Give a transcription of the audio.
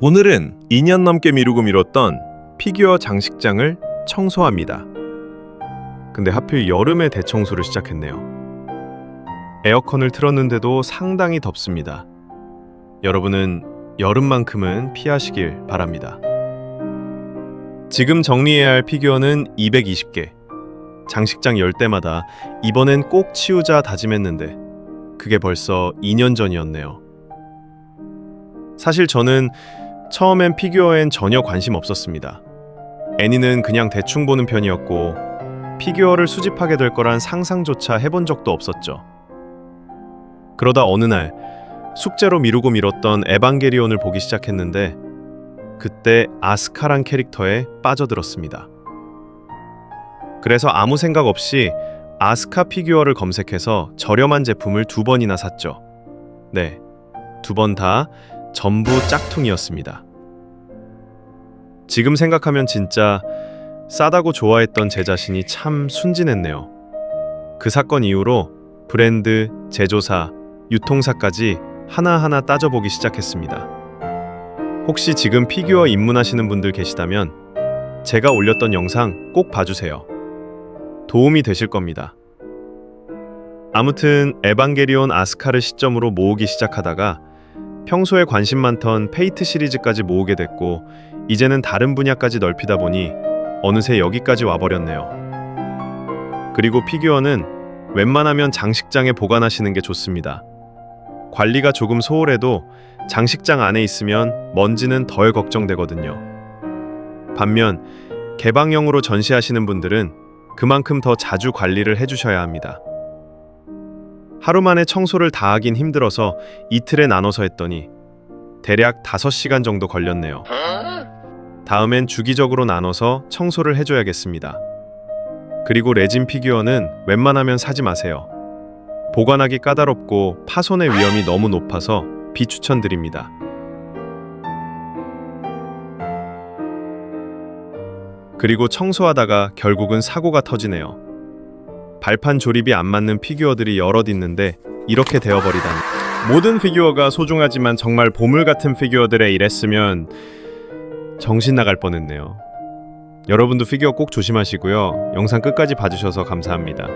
오늘은 2년 넘게 미루고 미뤘던 피규어 장식장을 청소합니다. 근데 하필 여름에 대청소를 시작했네요. 에어컨을 틀었는데도 상당히 덥습니다. 여러분은 여름만큼은 피하시길 바랍니다. 지금 정리해야 할 피규어는 220개. 장식장 열 때마다 이번엔 꼭 치우자 다짐했는데 그게 벌써 2년 전이었네요. 사실 저는 처음엔 피규어엔 전혀 관심 없었습니다. 애니는 그냥 대충 보는 편이었고 피규어를 수집하게 될 거란 상상조차 해본 적도 없었죠. 그러다 어느 날 숙제로 미루고 미뤘던 에반게리온을 보기 시작했는데 그때 아스카란 캐릭터에 빠져들었습니다. 그래서 아무 생각 없이 아스카 피규어를 검색해서 저렴한 제품을 2번이나 샀죠. 네, 2번 다 전부 짝퉁이었습니다. 지금 생각하면 진짜 싸다고 좋아했던 제 자신이 참 순진했네요. 그 사건 이후로 브랜드, 제조사, 유통사까지 하나하나 따져보기 시작했습니다. 혹시 지금 피규어 입문하시는 분들 계시다면 제가 올렸던 영상 꼭 봐주세요. 도움이 되실 겁니다. 아무튼 에반게리온 아스카를 시점으로 모으기 시작하다가 평소에 관심 많던 페이트 시리즈까지 모으게 됐고 이제는 다른 분야까지 넓히다 보니 어느새 여기까지 와버렸네요. 그리고 피규어는 웬만하면 장식장에 보관하시는 게 좋습니다. 관리가 조금 소홀해도 장식장 안에 있으면 먼지는 덜 걱정되거든요. 반면 개방형으로 전시하시는 분들은 그만큼 더 자주 관리를 해주셔야 합니다. 하루 만에 청소를 다 하긴 힘들어서 이틀에 나눠서 했더니 대략 5시간 정도 걸렸네요. 다음엔 주기적으로 나눠서 청소를 해줘야겠습니다. 그리고 레진 피규어는 웬만하면 사지 마세요. 보관하기 까다롭고 파손의 위험이 너무 높아서 비추천드립니다. 그리고 청소하다가 결국은 사고가 터지네요. 발판 조립이 안 맞는 피규어들이 여럿 있는데 이렇게 되어버리다니. 모든 피규어가 소중하지만 정말 보물 같은 피규어들에 이랬으면 정신 나갈 뻔했네요. 여러분도 피규어 꼭 조심하시고요. 영상 끝까지 봐주셔서 감사합니다.